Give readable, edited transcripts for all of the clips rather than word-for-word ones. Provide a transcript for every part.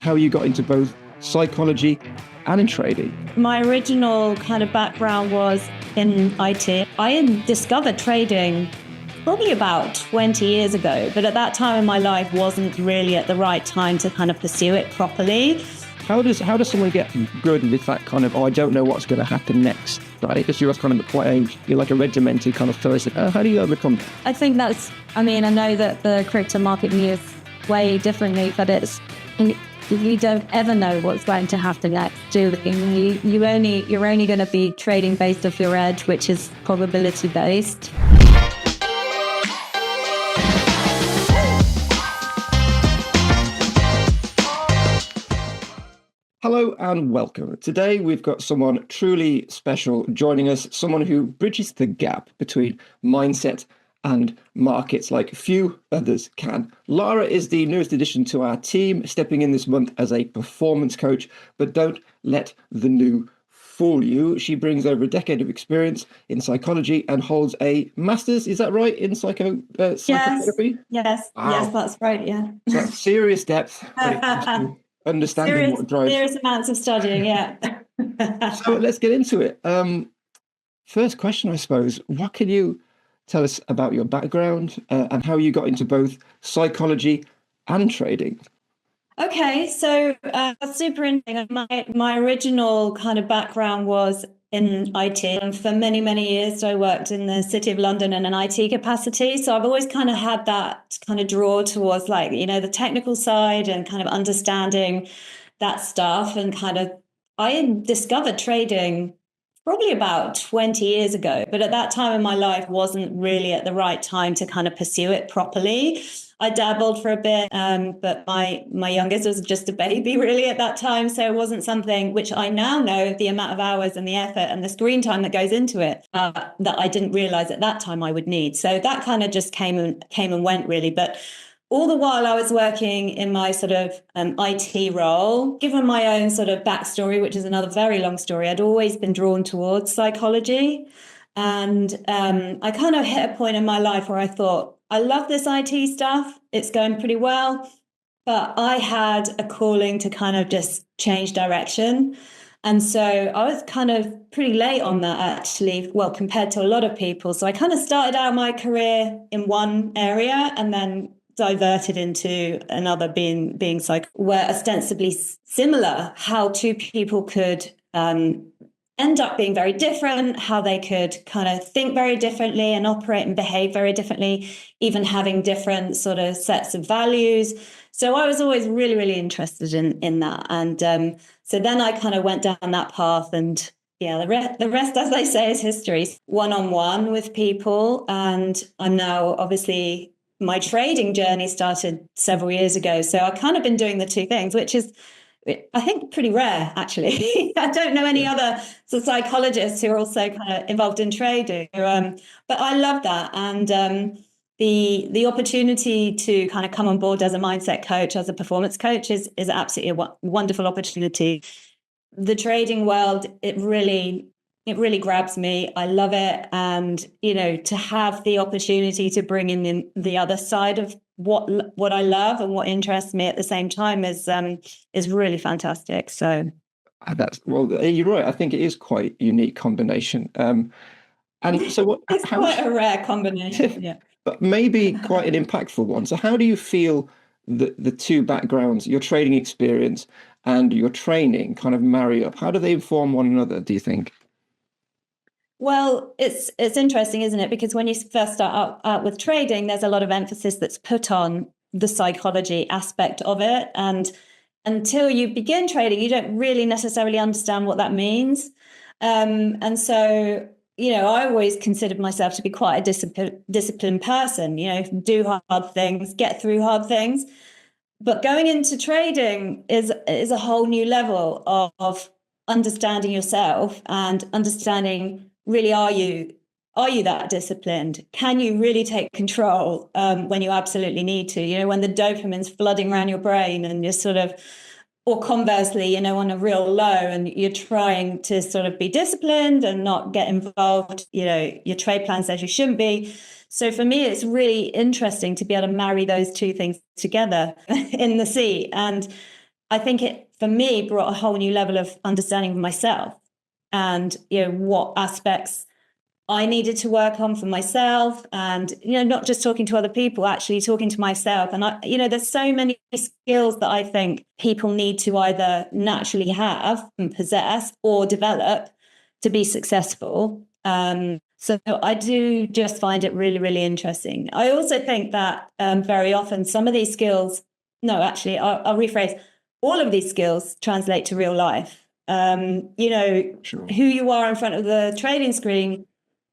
how you got into both psychology and in trading. My original kind of background was in IT. I discovered trading probably about 20 years ago, but at that time in my life wasn't really at the right time to kind of pursue it properly. How does someone get good with that kind of, I don't know what's going to happen next, right? Because you're kind of at quite age, you're like a regimented kind of person. How do you overcome that? I think I know that the crypto market moves way differently, but you don't ever know what's going to happen next, do you? You're only going to be trading based off your edge, which is probability based. Hello and welcome. Today we've got someone truly special joining us, someone who bridges the gap between mindset and markets like few others can. Lara is the newest addition to our team, stepping in this month as a performance coach, but don't let the new fool you. She brings over a decade of experience in psychology and holds a master's, is that right, in psychotherapy? Yes, Wow. Yes, that's right, yeah. So that's serious depth when it comes to understanding what drives. Serious amounts of studying, yeah. So let's get into it. First question, I suppose, what can you tell us about your background and how you got into both psychology and trading? Okay, so super interesting. My original kind of background was in IT, and for many, many years I worked in the City of London in an IT capacity. So I've always kind of had that kind of draw towards the technical side and kind of understanding that stuff. And I discovered trading probably about 20 years ago, but at that time in my life wasn't really at the right time to kind of pursue it properly. I dabbled for a bit, but my youngest was just a baby really at that time. So it wasn't something which I now know the amount of hours and the effort and the screen time that goes into it that I didn't realize at that time I would need. So that kind of just came and went really. But all the while I was working in my sort of IT role, given my own sort of backstory, which is another very long story, I'd always been drawn towards psychology. And I kind of hit a point in my life where I thought, I love this IT stuff. It's going pretty well. But I had a calling to kind of just change direction. And so I was kind of pretty late on that, actually, well, compared to a lot of people. So I kind of started out my career in one area and then diverted into another, being psych, where ostensibly similar, how two people could end up being very different, how they could kind of think very differently and operate and behave very differently, even having different sort of sets of values. So I was always really, really interested in that. And so then I kind of went down that path, and yeah, the rest, as they say, is history. One-on-one with people. And I'm now obviously, my trading journey started several years ago. So I've kind of been doing the two things, which is, I think, pretty rare, actually. I don't know any other sort of psychologists who are also kind of involved in trading. But I love that. And the opportunity to kind of come on board as a mindset coach, as a performance coach is absolutely a wonderful opportunity. The trading world, it really grabs me. I love it. And, to have the opportunity to bring in the other side of what I love and what interests me at the same time is really fantastic. So you're right. I think it is quite a unique combination. And so it's quite a rare combination, yeah. But maybe quite an impactful one. So how do you feel the two backgrounds, your trading experience and your training, kind of marry up? How do they inform one another, do you think? Well, it's interesting, isn't it? Because when you first start out with trading, there's a lot of emphasis that's put on the psychology aspect of it. And until you begin trading, you don't really necessarily understand what that means. And so, I always considered myself to be quite a disciplined person, do hard things, get through hard things. But going into trading is a whole new level of understanding yourself and understanding, really, are you that disciplined? Can you really take control when you absolutely need to? When the dopamine's flooding around your brain and you're sort of, or conversely, on a real low and you're trying to sort of be disciplined and not get involved, your trade plan says you shouldn't be. So for me, it's really interesting to be able to marry those two things together in the seat. And I think it, for me, brought a whole new level of understanding of myself and, what aspects I needed to work on for myself, and, not just talking to other people, actually talking to myself. And there's so many skills that I think people need to either naturally have and possess or develop to be successful. So I do just find it really, really interesting. I also think that very often some of these skills, no, actually, I'll rephrase, all of these skills translate to real life. Sure. Who you are in front of the trading screen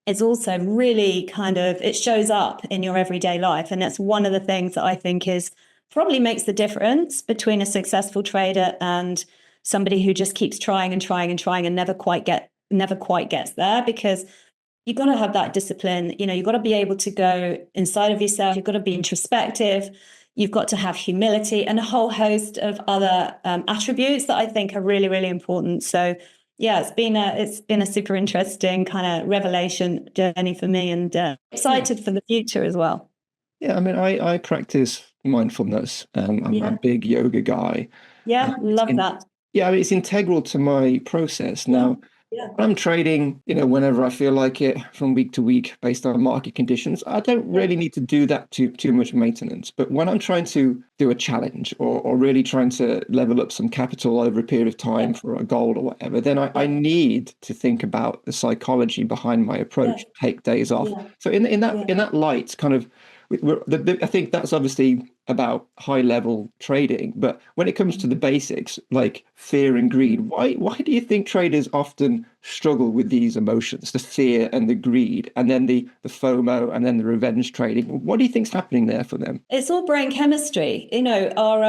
is also really it shows up in your everyday life. And that's one of the things that I think probably makes the difference between a successful trader and somebody who just keeps trying and trying and trying and never quite gets there, because you've got to have that discipline. You've got to be able to go inside of yourself. You've got to be introspective. You've got to have humility and a whole host of other attributes that I think are really, really important. So yeah, it's been a super interesting kind of revelation journey for me, and excited for the future as well. Yeah, I mean, I practice mindfulness. I'm a big yoga guy. Yeah, love that. Yeah, I mean, it's integral to my process. Now, Yeah. when I'm trading, whenever I feel like it from week to week based on market conditions, I don't really need to do that too much maintenance. But when I'm trying to do a challenge or really trying to level up some capital over a period of time for a goal or whatever, then I need to think about the psychology behind my approach, take days off. So in that light, kind of, I think that's obviously about high level trading, but when it comes to the basics like fear and greed, why do you think traders often struggle with these emotions, the fear and the greed, and then the FOMO, and then the revenge trading? What do you think's happening there for them? It's all brain chemistry. Our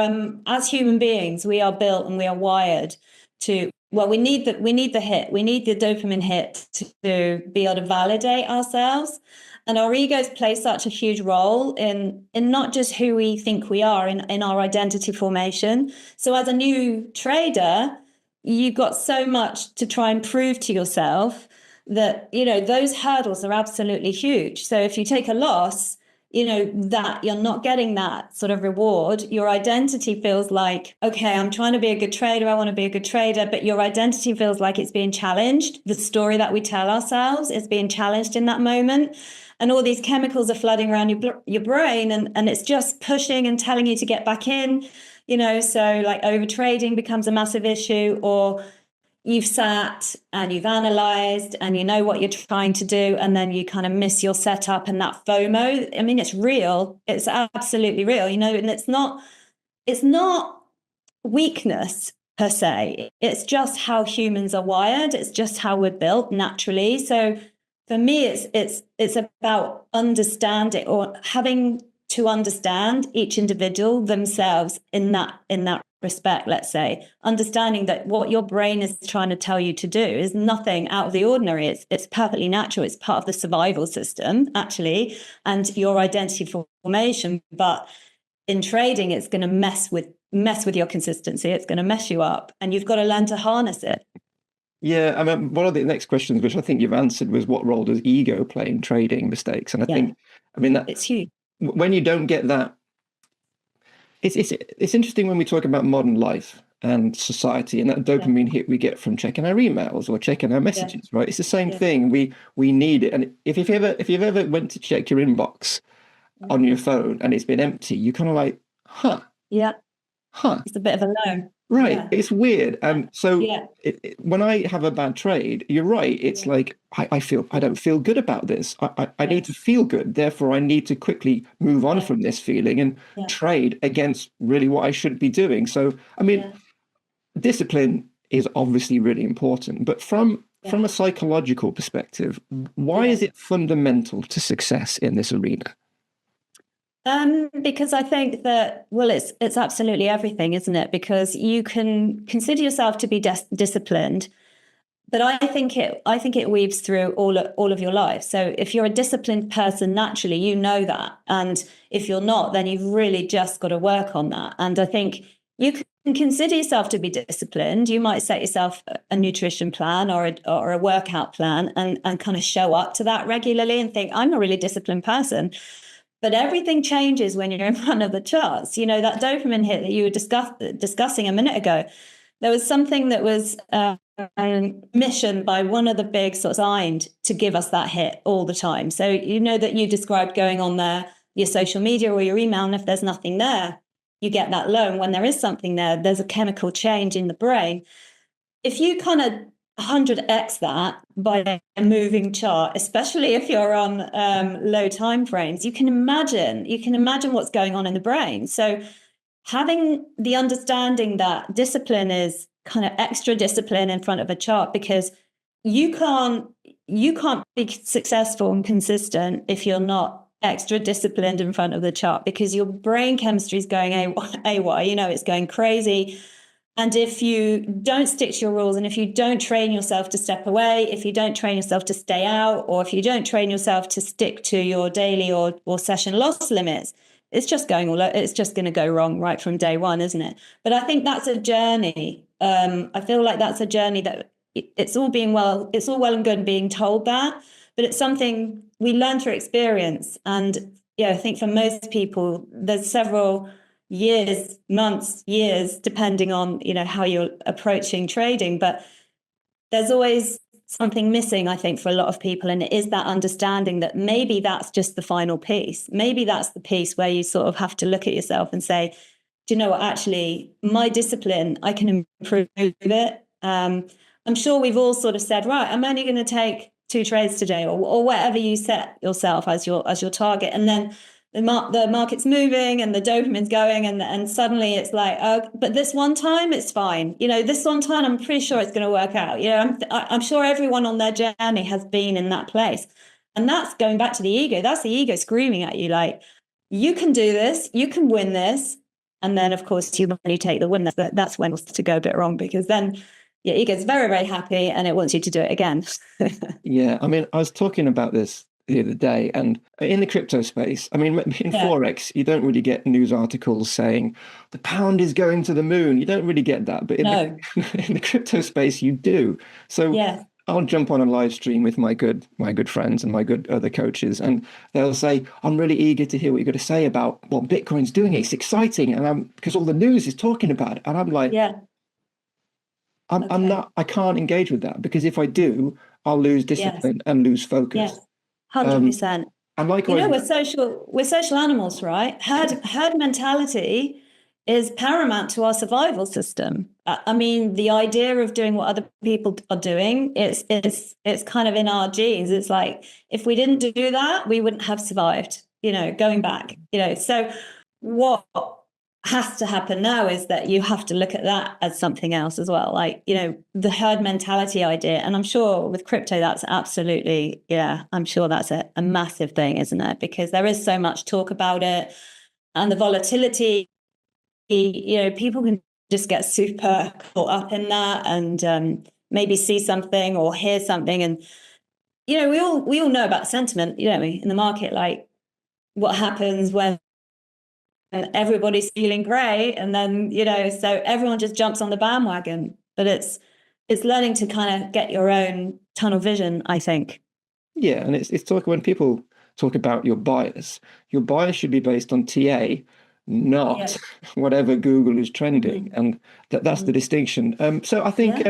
as human beings, we are built and we are wired to, well, we need the hit, we need the dopamine hit to be able to validate ourselves. And our egos play such a huge role in not just who we think we are in our identity formation. So as a new trader, you've got so much to try and prove to yourself that, those hurdles are absolutely huge. So if you take a loss, that you're not getting that sort of reward, your identity feels like, okay, I'm trying to be a good trader, I want to be a good trader, but your identity feels like it's being challenged. The story that we tell ourselves is being challenged in that moment. And all these chemicals are flooding around your brain, and it's just pushing and telling you to get back in, so like overtrading becomes a massive issue, or you've sat and you've analyzed and you know what you're trying to do, and then you kind of miss your setup, and that FOMO, I mean, it's real. It's absolutely real, and it's not weakness per se. It's just how humans are wired. It's just how we're built naturally. So for me, it's about understanding, or having to understand each individual themselves in that respect. Let's say understanding that what your brain is trying to tell you to do is nothing out of the ordinary. It's perfectly natural. It's part of the survival system, actually, and your identity formation. But in trading, it's going to mess with your consistency. It's going to mess you up, and you've got to learn to harness it. Yeah, I mean, one of the next questions, which I think you've answered, was what role does ego play in trading mistakes? And I mean, that It's huge. when you don't get that, it's interesting when we talk about modern life and society and that dopamine hit we get from checking our emails or checking our messages, right? It's the same thing. We need it. And if you've ever went to check your inbox on your phone and it's been empty, you kind of like, huh, It's a bit of a no. right. It's weird. So Yeah. when I have a bad trade, you're right. It's like I don't feel good about this. I need to feel good. Therefore, I need to quickly move on from this feeling and trade against really what I should be doing. So, I mean, discipline is obviously really important, but from a psychological perspective, why is it fundamental to success in this arena? Because I think that, well, it's absolutely everything, isn't it? Because you can consider yourself to be disciplined, but I think it weaves through all of your life. So if you're a disciplined person naturally, you know that, and if you're not, then you've really just got to work on that. And I think you can consider yourself to be disciplined. You might set yourself a nutrition plan or a workout plan, and kind of show up to that regularly and think, I'm a really disciplined person. But everything changes when you're in front of the charts. You know, that dopamine hit that you were discussing a minute ago, there was something that was missioned by one of the big sort of signed to give us that hit all the time. So, you know, that you described going on there, your social media or your email, and if there's nothing there, you get that low. And when there is something there, there's a chemical change in the brain. If you kind of 100x that by a moving chart, especially if you're on low time frames, you can imagine what's going on in the brain. So having the understanding that discipline is kind of extra discipline in front of a chart, because you can't be successful and consistent if you're not extra disciplined in front of the chart, because your brain chemistry is going AY, you know, it's going crazy. And if you don't stick to your rules, and if you don't train yourself to step away, if you don't train yourself to stay out, or if you don't train yourself to stick to your daily or session loss limits, it's just going to go wrong right from day one, isn't it? But I think that's a journey. I feel like that's a journey that it's all well and good being told that, but it's something we learn through experience. And yeah, I think for most people, there's several years, months, years, depending on, you know, how you're approaching trading. But there's always something missing, I think, for a lot of people. And it is that understanding that maybe that's just the final piece. Maybe that's the piece where you sort of have to look at yourself and say, do you know what, actually, my discipline, I can improve it. I'm sure we've all sort of said, right, I'm only going to take 2 trades today, or whatever you set yourself as your target. And then the market's moving and the dopamine's going, and suddenly it's like, oh, but this one time it's fine. You know, this one time I'm pretty sure it's going to work out. You know, I'm sure everyone on their journey has been in that place. And that's going back to the ego. That's the ego screaming at you like, you can do this, you can win this. And then, of course, when you take the win, that's when it's to go a bit wrong, because then your ego is very, very happy and it wants you to do it again. Yeah, I mean, I was talking about this the other day, and in the crypto space, I mean, in Forex, you don't really get news articles saying the pound is going to the moon. You don't really get that, but in the crypto space, you do. So I'll jump on a live stream with my good friends and my good other coaches, and they'll say, "I'm really eager to hear what you're going to say about what Bitcoin's doing. It's exciting, and because all the news is talking about it." And I'm like, I'm not. I can't engage with that, because if I do, I'll lose discipline and lose focus. Yes, 100%. And likewise, you know, we're social animals, right? Herd mentality is paramount to our survival system. I mean, the idea of doing what other people are doing, it's kind of in our genes. It's like, if we didn't do that, we wouldn't have survived, you know, going back, you know. So what has to happen now is that you have to look at that as something else as well. Like, you know, the herd mentality idea. And I'm sure with crypto, that's absolutely, I'm sure that's a massive thing, isn't it? Because there is so much talk about it, and the volatility, you know, people can just get super caught up in that, and maybe see something or hear something. And, you know, we all know about sentiment, you know, in the market, like what happens when everybody's feeling great, and then, you know, so everyone just jumps on the bandwagon. But it's learning to kind of get your own tunnel vision, I think. Yeah, and it's talk when people talk about your bias should be based on TA, not whatever Google is trending, and that's the distinction. So I think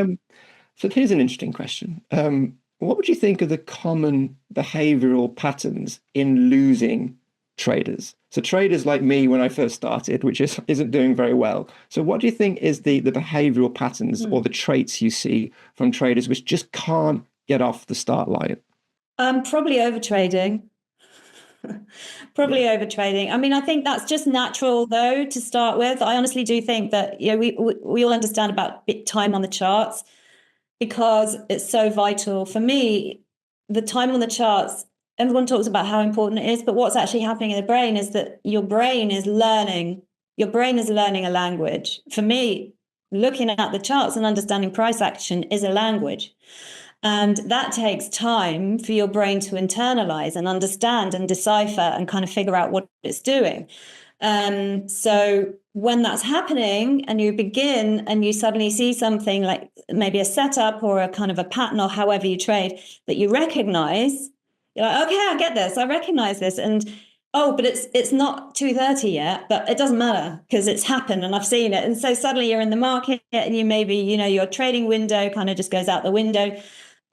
so here's an interesting question. What would you think of the common behavioral patterns in losing traders? So traders like me when I first started, which isn't doing very well. So what do you think is the behavioral patterns or the traits you see from traders which just can't get off the start line? Probably overtrading. Overtrading. I mean, I think that's just natural, though, to start with. I honestly do think that, you know, we all understand about time on the charts, because it's so vital. For me, the time on the charts, everyone talks about how important it is, but what's actually happening in the brain is that your brain is learning a language. For me, looking at the charts and understanding price action is a language. And that takes time for your brain to internalize and understand and decipher and kind of figure out what it's doing. So when that's happening and you begin and you suddenly see something like maybe a setup or a kind of a pattern or however you trade that you recognize, you're like, okay, I get this. I recognize this. And oh, but it's not 2:30 yet, but it doesn't matter because it's happened and I've seen it. And so suddenly you're in the market and you maybe, your trading window kind of just goes out the window.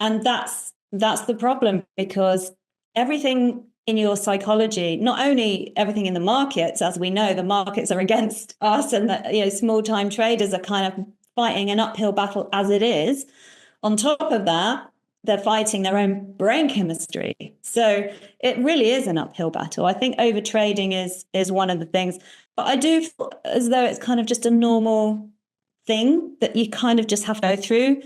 And that's the problem, because everything in your psychology, not only everything in the markets, as we know, the markets are against us, and that, small time traders are kind of fighting an uphill battle as it is. On top of that, they're fighting their own brain chemistry. So it really is an uphill battle. I think overtrading is one of the things, but I do feel as though it's kind of just a normal thing that you kind of just have to go through.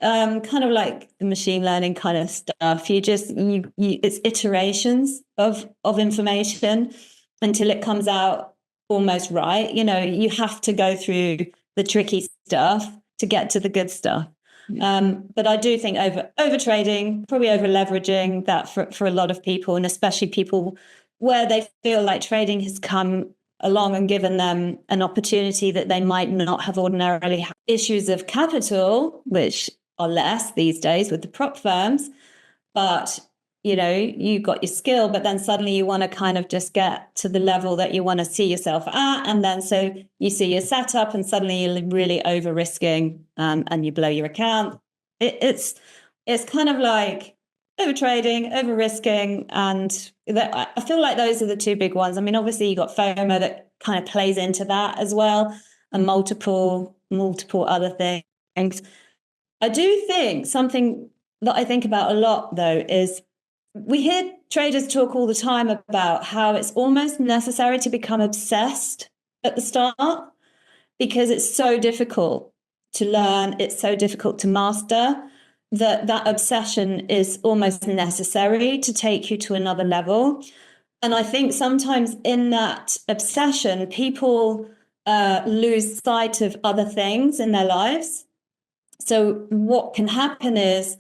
Kind of like the machine learning kind of stuff. It's iterations of information until it comes out almost right. You have to go through the tricky stuff to get to the good stuff. But I do think over trading, probably over leveraging, that for a lot of people, and especially people where they feel like trading has come along and given them an opportunity that they might not have ordinarily had. Issues of capital, which are less these days with the prop firms, but you got your skill, but then suddenly you want to kind of just get to the level that you want to see yourself at, and then so you see your setup and suddenly you're really over risking, and you blow your account. It's kind of like over trading, over risking, and I feel like those are the two big ones. I mean, obviously you got FOMO that kind of plays into that as well, and multiple other things. I do think something that I think about a lot, though, is we hear traders talk all the time about how it's almost necessary to become obsessed at the start because it's so difficult to learn, it's so difficult to master, that obsession is almost necessary to take you to another level. And I think sometimes in that obsession, people lose sight of other things in their lives. So what can happen is,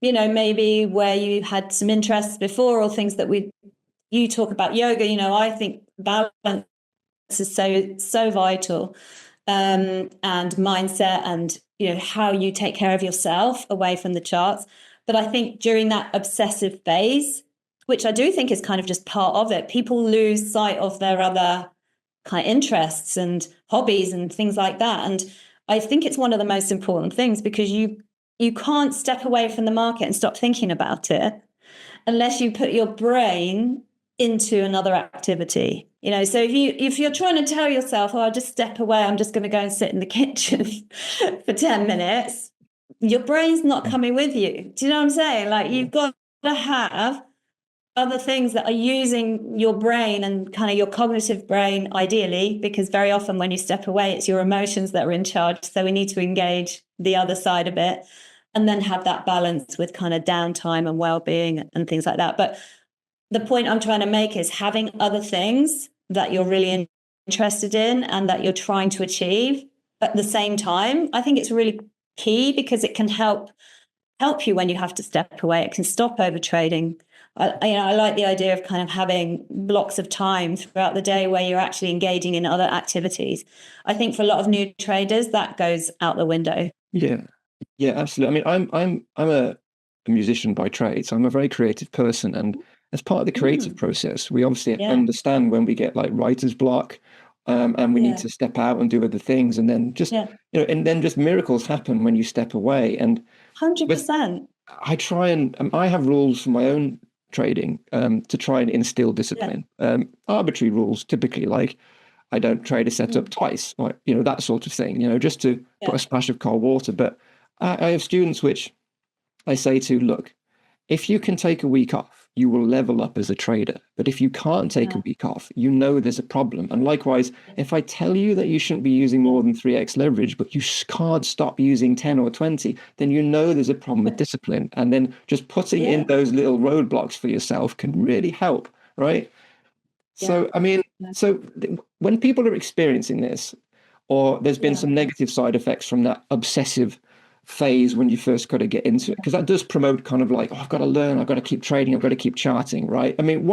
maybe where you had some interests before or things that you talk about yoga, I think balance is so vital, and mindset, and, how you take care of yourself away from the charts. But I think during that obsessive phase, which I do think is kind of just part of it, people lose sight of their other kind of interests and hobbies and things like that. And I think it's one of the most important things, because you can't step away from the market and stop thinking about it unless you put your brain into another activity. So if you're trying to tell yourself, oh, I'll just step away, I'm just going to go and sit in the kitchen for 10 minutes, your brain's not coming with you. Do you know what I'm saying? Like, you've got to have other things that are using your brain and kind of your cognitive brain, ideally, because very often when you step away, it's your emotions that are in charge. So we need to engage the other side of it, and then have that balance with kind of downtime and well-being and things like that. But the point I'm trying to make is having other things that you're really interested in and that you're trying to achieve at the same time. I think it's really key, because it can help you when you have to step away. It can stop over trading. I like the idea of kind of having blocks of time throughout the day where you're actually engaging in other activities. I think for a lot of new traders, that goes out the window. Yeah, absolutely. I mean, I'm a musician by trade, so I'm a very creative person, and as part of the creative process, we obviously understand when we get like writer's block, and we need to step out and do other things, and then just and then just miracles happen when you step away. And 100%. I try and I have rules for my own trading, to try and instill discipline. Arbitrary rules, typically, like I don't trade a setup twice, or that sort of thing. Just to put a splash of cold water. But I have students which I say to, look, if you can take a week off, you will level up as a trader. But if you can't take a week off, there's a problem. And likewise, if I tell you that you shouldn't be using more than 3x leverage, but you can't stop using 10 or 20, then there's a problem with discipline. And then just putting in those little roadblocks for yourself can really help, right? So, I mean, when people are experiencing this, or there's been some negative side effects from that obsessive phase when you first got to get into it, because that does promote kind of like, oh, I've got to learn, I've got to keep trading, I've got to keep charting, right? I mean,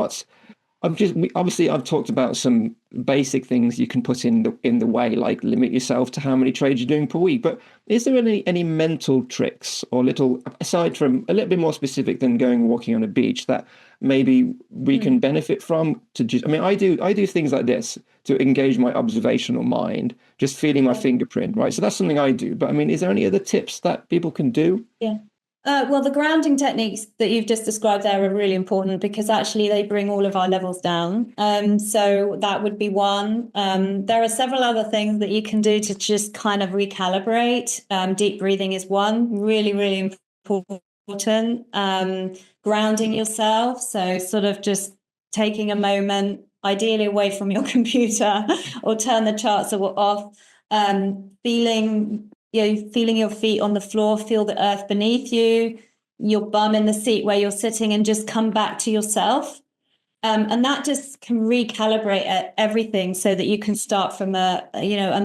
obviously I've talked about some basic things you can put in the way, like limit yourself to how many trades you're doing per week. But is there any mental tricks or little, aside from a little bit more specific than going walking on a beach, that maybe we can benefit from to just, I mean, I do things like this to engage my observational mind, just feeling my fingerprint, right? So that's something I do. But I mean, is there any other tips that people can do? Yeah. Well, the grounding techniques that you've just described there are really important because actually they bring all of our levels down. So that would be one. There are several other things that you can do to just kind of recalibrate. Deep breathing is one, really, really important. Grounding yourself. So sort of just taking a moment, ideally away from your computer or turn the charts off, feeling your feet on the floor, feel the earth beneath you, your bum in the seat where you're sitting, and just come back to yourself. And that just can recalibrate everything so that you can start from a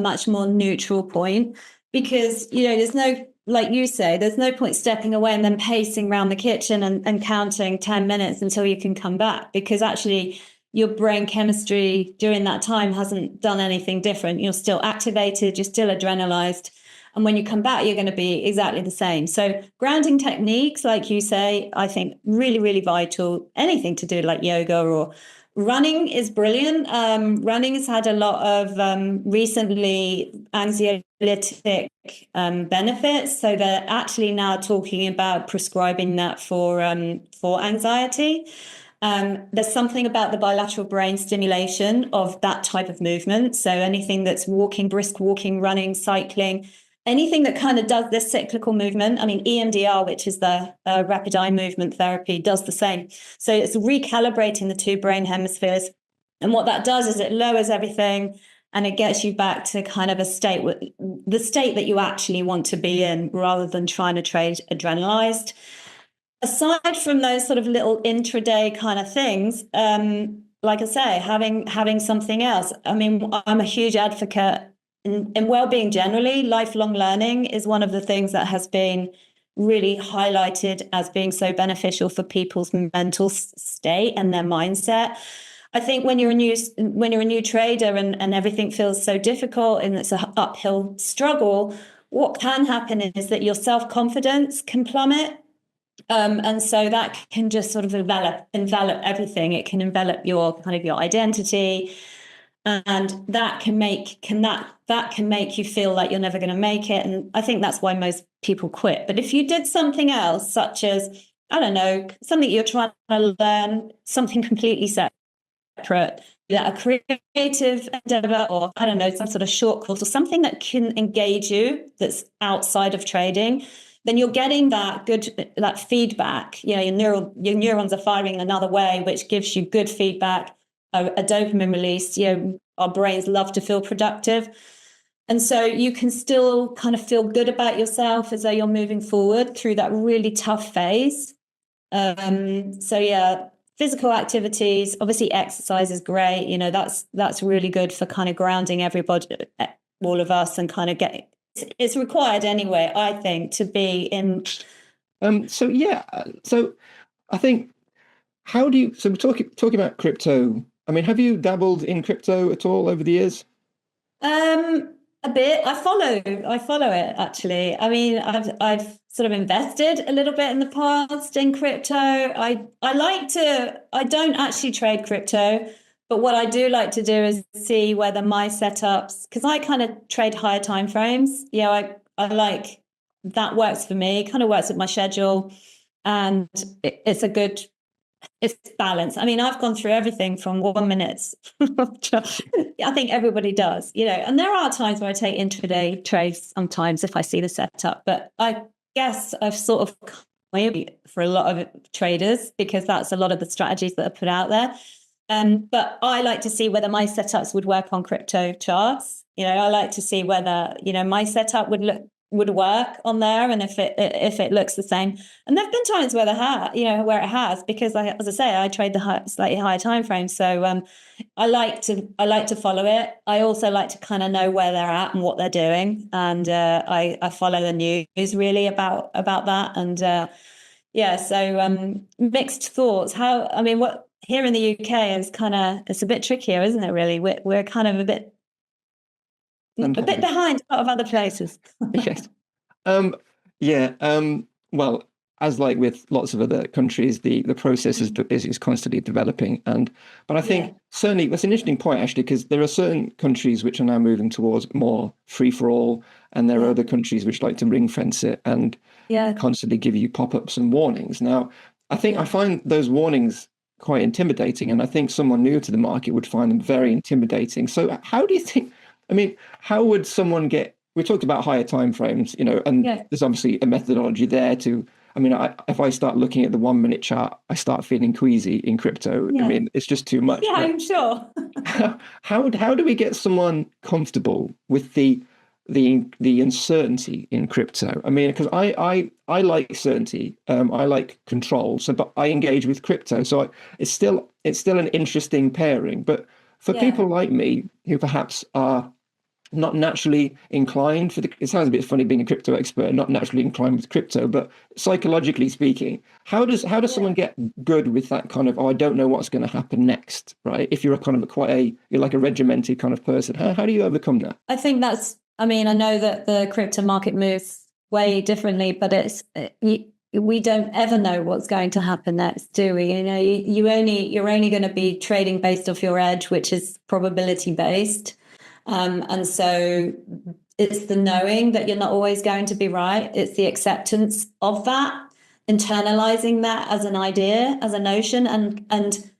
much more neutral point. Because, there's no, like you say, there's no point stepping away and then pacing around the kitchen and counting 10 minutes until you can come back, because actually your brain chemistry during that time hasn't done anything different. You're still activated, you're still adrenalized. And when you come back, you're going to be exactly the same. So grounding techniques, like you say, I think really, really vital. Anything to do like yoga or running is brilliant. Running has had a lot of recently anxiolytic benefits. So they're actually now talking about prescribing that for anxiety. There's something about the bilateral brain stimulation of that type of movement. So anything that's walking, brisk walking, running, cycling, anything that kind of does this cyclical movement. I mean, EMDR, which is the rapid eye movement therapy, does the same. So it's recalibrating the two brain hemispheres. And what that does is it lowers everything and it gets you back to kind of the state that you actually want to be in, rather than trying to trade adrenalized. Aside from those sort of little intraday kind of things, like I say, having something else. I mean, I'm a huge advocate in well-being generally. Lifelong learning is one of the things that has been really highlighted as being so beneficial for people's mental state and their mindset. I think when you're a new trader and everything feels so difficult and it's an uphill struggle, what can happen is that your self-confidence can plummet. And so that can just sort of envelop everything. It can envelop your kind of your identity, and that can make you feel like you're never going to make it. And I think that's why most people quit. But if you did something else, such as, I don't know, something you're trying to learn, something completely separate, a creative endeavor, or I don't know, some sort of short course or something that can engage you that's outside of trading, then you're getting that feedback. Your neurons are firing another way, which gives you good feedback, a dopamine release. Our brains love to feel productive. And so you can still kind of feel good about yourself as though you're moving forward through that really tough phase. So yeah, physical activities, obviously exercise is great. That's really good for kind of grounding everybody, all of us, and kind of it's required anyway, I think, to be in. So yeah, so I think, so we're talking about crypto. I mean, have you dabbled in crypto at all over the years? A bit. I follow it actually. I mean, I've sort of invested a little bit in the past in crypto. I don't actually trade crypto, but what I do like to do is see whether my setups, because I kind of trade higher time frames. I like that, works for me, kind of works with my schedule, and it's balance. I mean, I've gone through everything from 1 minute. I think everybody does, and there are times where I take intraday trades sometimes if I see the setup, but I guess I've sort of for a lot of traders, because that's a lot of the strategies that are put out there. But I like to see whether my setups would work on crypto charts. I like to see whether, my setup would work on there, and if it looks the same. And there've been times where where it has, because as I say, I trade the slightly higher time frame. So I like to follow it. I also like to kind of know where they're at and what they're doing, and I follow the news really about that. And so mixed thoughts. here in the UK, it's a bit trickier, isn't it? Really, we're kind of a bit behind a lot of other places. Yes. Yeah. Well, as like with lots of other countries, the process is constantly developing. But I think certainly that's an interesting point actually, because there are certain countries which are now moving towards more free for all, and there are other countries which like to ring fence it and constantly give you pop-ups and warnings. Now, I think I find those warnings quite intimidating, and I think someone new to the market would find them very intimidating. So how do you think, I mean, how would someone get, we talked about higher time frames, and there's obviously a methodology there to, I mean, if I start looking at the 1 minute chart, I start feeling queasy in crypto. I mean, it's just too much. Yeah, I'm sure. how do we get someone comfortable with the uncertainty in crypto? I mean, because I like certainty, I like control. So, but I engage with crypto, so it's still an interesting pairing. But for people like me who perhaps are not naturally inclined it sounds a bit funny being a crypto expert, not naturally inclined with crypto, but psychologically speaking, how does someone get good with that kind of, oh, I don't know what's going to happen next, right? If you're a kind of you're like a regimented kind of person, how do you overcome that? I think I know that the crypto market moves way differently, but we don't ever know what's going to happen next, do we? You're only going to be trading based off your edge, which is probability based. And so it's the knowing that you're not always going to be right. It's the acceptance of that, internalizing that as an idea, as a notion, and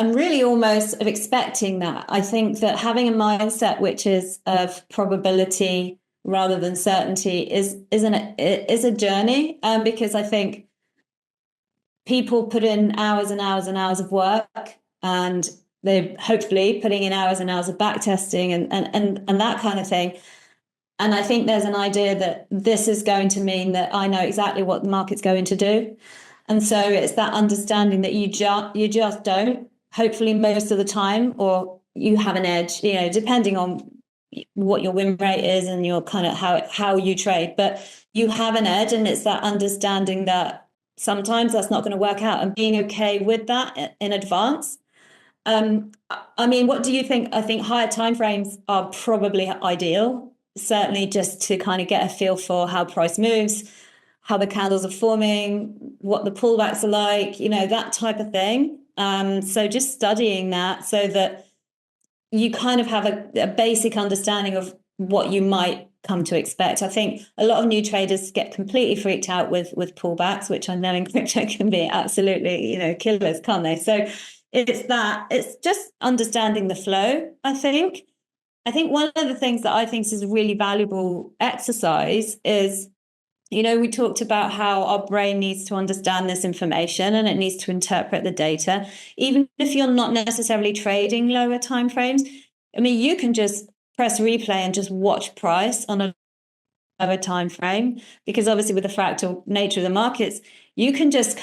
really almost of expecting that. I think that having a mindset which is of probability rather than certainty is a journey, because I think people put in hours and hours and hours of work, and they're hopefully putting in hours and hours of back testing and that kind of thing. And I think there's an idea that this is going to mean that I know exactly what the market's going to do. And so it's that understanding that you just don't, hopefully most of the time, or you have an edge, depending on what your win rate is and your kind of how you trade. But you have an edge, and it's that understanding that sometimes that's not going to work out, and being okay with that in advance. I mean, what do you think? I think higher timeframes are probably ideal, certainly just to kind of get a feel for how price moves, how the candles are forming, what the pullbacks are like, that type of thing. So just studying that so that you kind of have a basic understanding of what you might come to expect. I think a lot of new traders get completely freaked out with pullbacks, which I know in crypto can be absolutely, killers, can't they? So it's just understanding the flow, I think. I think one of the things that I think is a really valuable exercise is, we talked about how our brain needs to understand this information and it needs to interpret the data. Even if you're not necessarily trading lower timeframes, I mean, you can just press replay and just watch price on a lower time frame, because obviously with the fractal nature of the markets, you can just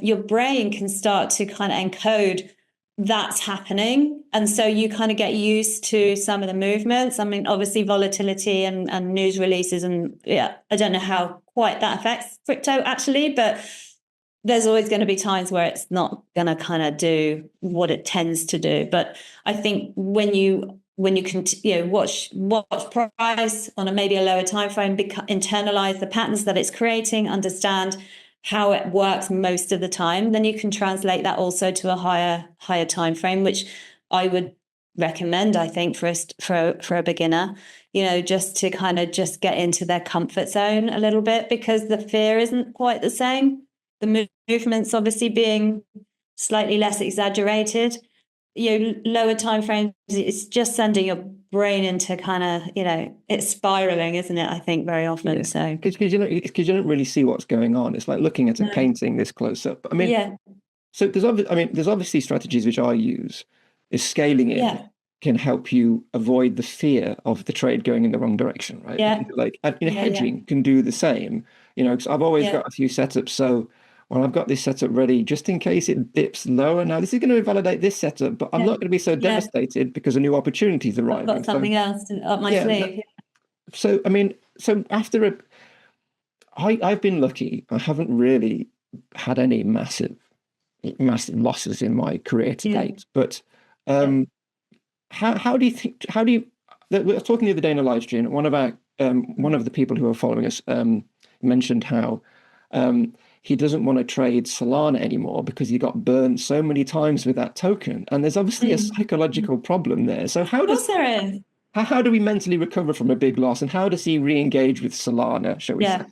your brain can start to kind of encode that's happening. And so you kind of get used to some of the movements. I mean, obviously volatility and news releases, and I don't know how quite that affects crypto actually, but there's always going to be times where it's not going to kind of do what it tends to do. But I think when you can watch price on maybe a lower time frame, internalize the patterns that it's creating, understand how it works most of the time, then you can translate that also to a higher time frame, which I would recommend, I think, for a beginner, just to kind of just get into their comfort zone a little bit, because the fear isn't quite the same. The movements obviously being slightly less exaggerated. Lower time frames, it's just sending your brain into kind of, it's spiraling, isn't it? I think very often. Yeah. So because you don't really see what's going on. It's like looking at a painting this close up. I mean, so there's obviously strategies which I use. Is scaling in can help you avoid the fear of the trade going in the wrong direction, right? Hedging can do the same. Because I've always got a few setups. So well, I've got this setup ready just in case it dips lower. Now, this is going to invalidate this setup, but I'm not going to be so devastated because a new opportunity is arriving. I've got something else up my sleeve. So, I mean, I've been lucky. I haven't really had any massive massive losses in my career to Yeah. date. But Yeah. how do you think? How do you? We were talking the other day in a live stream. One of the people who are following us mentioned how he doesn't want to trade Solana anymore because he got burned so many times with that token, and there's obviously a psychological problem there. So Of course there is. how do we mentally recover from a big loss, and how does he re-engage with Solana, shall we say? Yeah.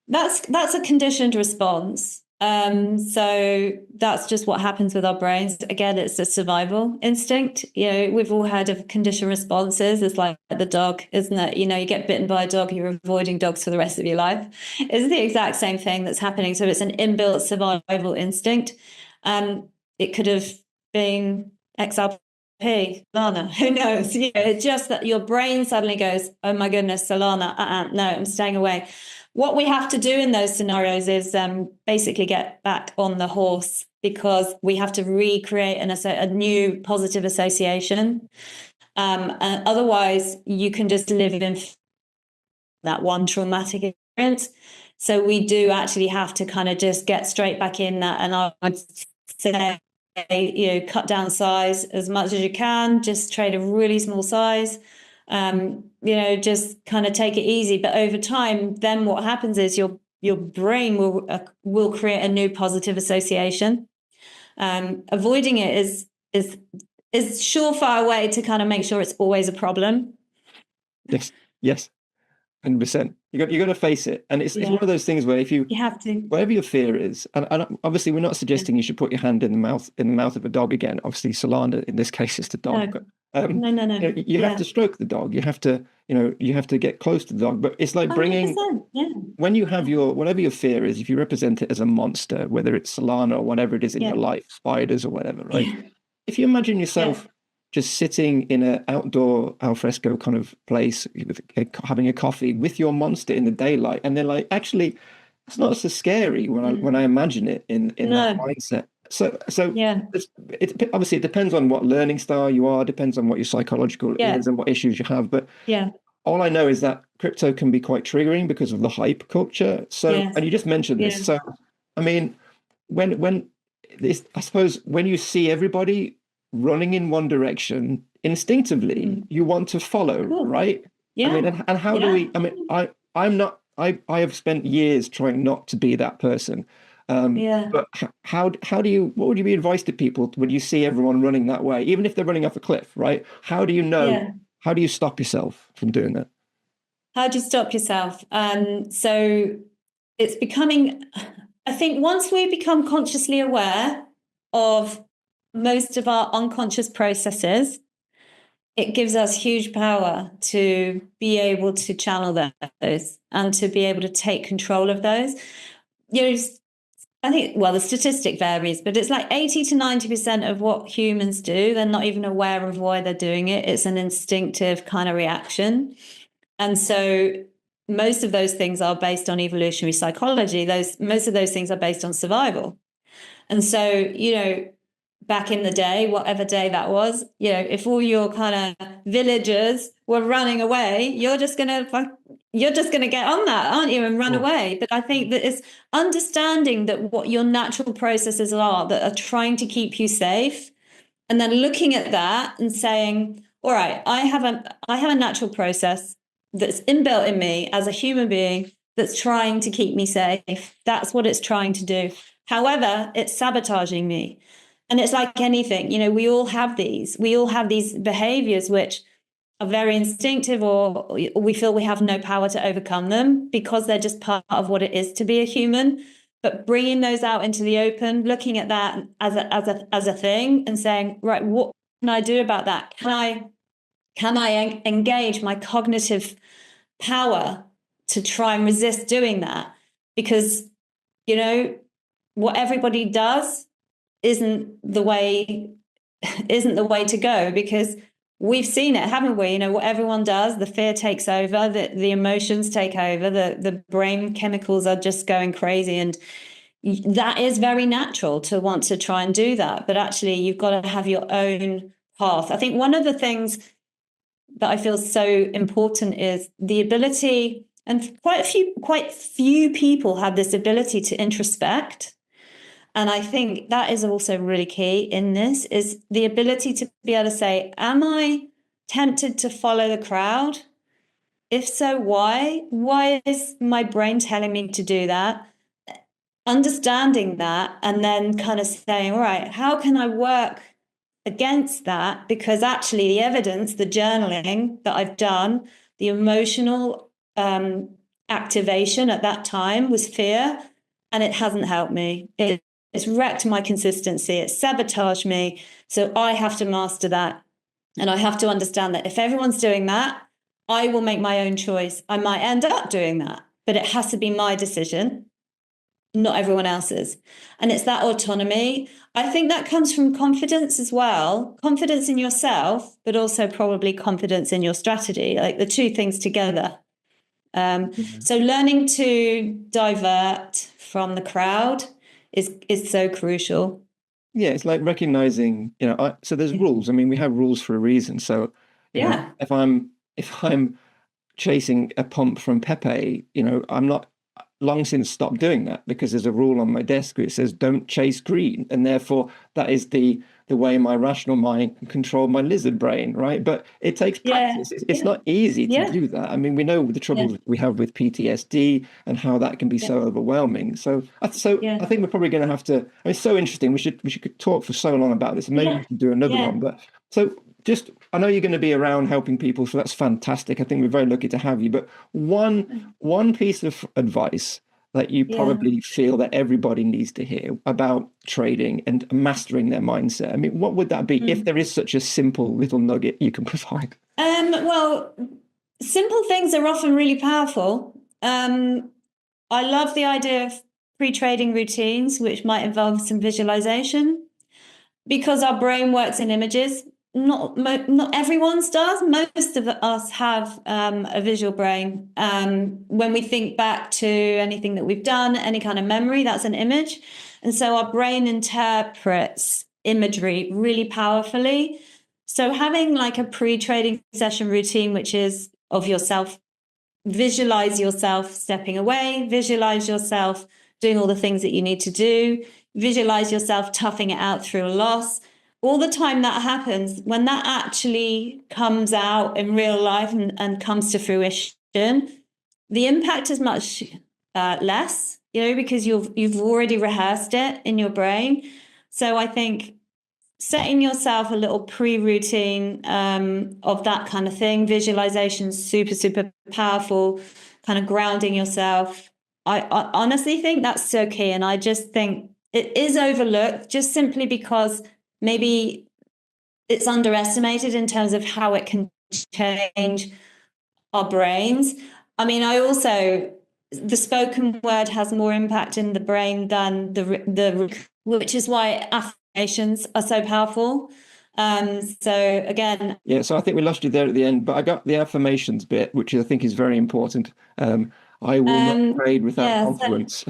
That's a conditioned response. So that's just what happens with our brains. Again, it's a survival instinct. We've all heard of conditioned responses. It's like the dog, isn't it? You get bitten by a dog, you're avoiding dogs for the rest of your life. It's the exact same thing that's happening. So it's an inbuilt survival instinct. It could have been XRP, Solana, who knows? It's just that your brain suddenly goes, oh my goodness, Solana, no, I'm staying away. What we have to do in those scenarios is basically get back on the horse, because we have to recreate a new positive association. And otherwise, you can just live in that one traumatic experience. So we do actually have to kind of just get straight back in that. And I would say, cut down size as much as you can. Just trade a really small size. Just kind of take it easy. But over time, then what happens is your brain will create a new positive association. Avoiding it is surefire way to kind of make sure it's always a problem. Yes, 100%. You got to face it, and it's one of those things where if you have to, whatever your fear is, and obviously we're not suggesting you should put your hand in the mouth of a dog again. Obviously, Solana in this case is the dog. No. But, no. You have to stroke the dog. You have to get close to the dog. But it's like bringing 100%, when you have whatever your fear is, if you represent it as a monster, whether it's Solana or whatever it is in your life, spiders or whatever, right? Yeah. If you imagine yourself just sitting in an outdoor alfresco kind of place, having a coffee with your monster in the daylight, and they're like, actually, it's not so scary when I imagine it in that mindset. So it obviously it depends on what learning style you are, depends on what your psychological is and what issues you have. But all I know is that crypto can be quite triggering because of the hype culture. So and you just mentioned this. So I mean, I suppose when you see everybody running in one direction, instinctively you want to follow, right? I mean, and how do we? I mean, I'm not. I have spent years trying not to be that person. But how do you? What would you be advice to people when you see everyone running that way, even if they're running off a cliff, right? How do you know? Yeah. How do you stop yourself from doing that? How do you stop yourself? So it's becoming. I think once we become consciously aware of most of our unconscious processes, it gives us huge power to be able to channel those and to be able to take control of those. I think, well, the statistic varies, but it's like 80 to 90% of what humans do, they're not even aware of why they're doing it. It's an instinctive kind of reaction. And so most of those things are based on evolutionary psychology. Most of those things are based on survival. And so, back in the day, whatever day that was, if all your kind of villagers were running away, you're just gonna get on that, aren't you, and run away. But I think that it's understanding that what your natural processes are that are trying to keep you safe, and then looking at that and saying, all right, I have a natural process that's inbuilt in me as a human being that's trying to keep me safe. That's what it's trying to do. However, it's sabotaging me. And it's like anything, we all have these behaviors which are very instinctive, or we feel we have no power to overcome them because they're just part of what it is to be a human. But bringing those out into the open, looking at that as a thing and saying, right, what can I do about that? Can I engage my cognitive power to try and resist doing that? Because, what everybody does isn't the way to go, because we've seen it, haven't we? What everyone does, the fear takes over, the emotions take over, the brain chemicals are just going crazy, and that is very natural to want to try and do that. But actually, you've got to have your own path. I think one of the things that I feel so important is the ability, and quite few people have this ability to introspect and I think that is also really key in this, is the ability to be able to say, am I tempted to follow the crowd? If so, why? Why is my brain telling me to do that? Understanding that, and then kind of saying, all right, how can I work against that? Because actually, the evidence, the journaling that I've done, the emotional activation at that time was fear, and it hasn't helped me. It's wrecked my consistency. It's sabotaged me. So I have to master that. And I have to understand that if everyone's doing that, I will make my own choice. I might end up doing that, but it has to be my decision, not everyone else's. And it's that autonomy. I think that comes from confidence as well, confidence in yourself, but also probably confidence in your strategy, like the two things together. So learning to divert from the crowd is so crucial. Yeah, it's like recognizing, so there's rules. I mean, we have rules for a reason. So, Yeah. if I'm chasing a pump from Pepe, I'm not long since stopped doing that because there's a rule on my desk which says don't chase green, and therefore that is the way my rational mind can control my lizard brain, right? But it takes Yeah. practice. It's not easy to Yeah. do that. I mean, we know the trouble we have with PTSD and how that can be so overwhelming. So I think we're probably going to have to. I mean, it's so interesting. We should talk for so long about this, and maybe we can do another one. But so just, I know you're going to be around helping people, so that's fantastic. I think we're very lucky to have you. But one piece of advice that you probably feel that everybody needs to hear about trading and mastering their mindset. I mean, what would that be if there is such a simple little nugget you can provide? Well, simple things are often really powerful. I love the idea of pre-trading routines, which might involve some visualization, because our brain works in images. Not everyone's does. Most of us have a visual brain. When we think back to anything that we've done, any kind of memory, that's an image. And so our brain interprets imagery really powerfully. So having like a pre-trading session routine, which is of yourself, visualize yourself stepping away, visualize yourself doing all the things that you need to do, visualize yourself toughing it out through a loss. All the time that happens, when that actually comes out in real life and comes to fruition, the impact is much less, because you've already rehearsed it in your brain. So I think setting yourself a little pre-routine of that kind of thing, visualization, super, super powerful, kind of grounding yourself. I honestly think that's so key. And I just think it is overlooked just simply because maybe it's underestimated in terms of how it can change our brains. I mean, the spoken word has more impact in the brain than which is why affirmations are so powerful. So again, so I think we lost you there at the end, but I got the affirmations bit, which I think is very important. I will not trade without confidence.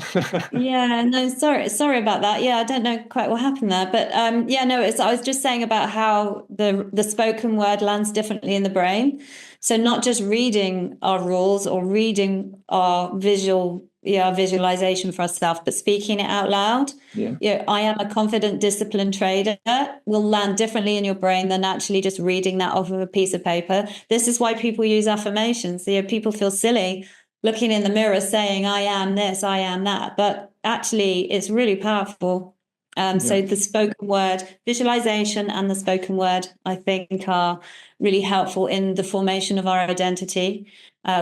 No, sorry about that. I don't know quite what happened there, but I was just saying about how the spoken word lands differently in the brain. So not just reading our rules or reading our visualization for ourselves, but speaking it out loud. I am a confident, disciplined trader will land differently in your brain than actually just reading that off of a piece of paper. This is why people use affirmations. People feel silly looking in the mirror saying, I am this, I am that. But actually, it's really powerful. So the spoken word, visualization and the spoken word, I think, are really helpful in the formation of our identity,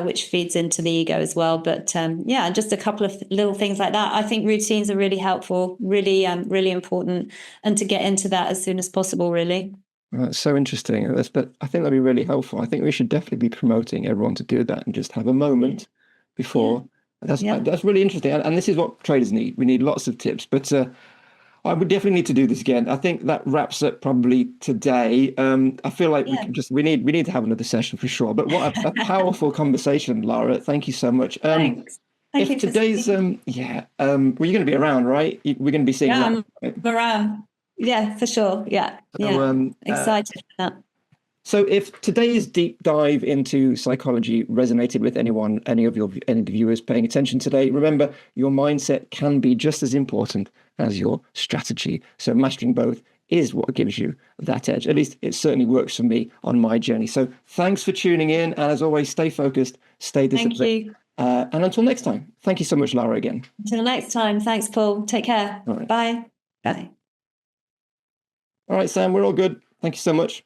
which feeds into the ego as well. But just a couple of little things like that. I think routines are really helpful, really, really important, and to get into that as soon as possible, really. That's so interesting. But I think that'd be really helpful. I think we should definitely be promoting everyone to do that and just have a moment before. That's really interesting. And this is what traders need. We need lots of tips. But I would definitely need to do this again. I think that wraps up probably today. I feel like we need to have another session for sure. But what a powerful conversation, Lara. Thank you so much. Thanks. Thank you. Today's well, you're going to be around, right? We're going to be seeing. I'm around. Yeah, for sure. Yeah. So, excited for that. So if today's deep dive into psychology resonated with any of the viewers paying attention today, remember your mindset can be just as important as your strategy. So mastering both is what gives you that edge. At least it certainly works for me on my journey. So thanks for tuning in. And as always, stay focused, stay disciplined. Thank you. And until next time, thank you so much, Lara, again. Until next time. Thanks, Paul. Take care. All right. Bye. Bye. All right, Sam, we're all good. Thank you so much.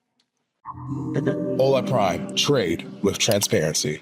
Hola Prime, trade with transparency.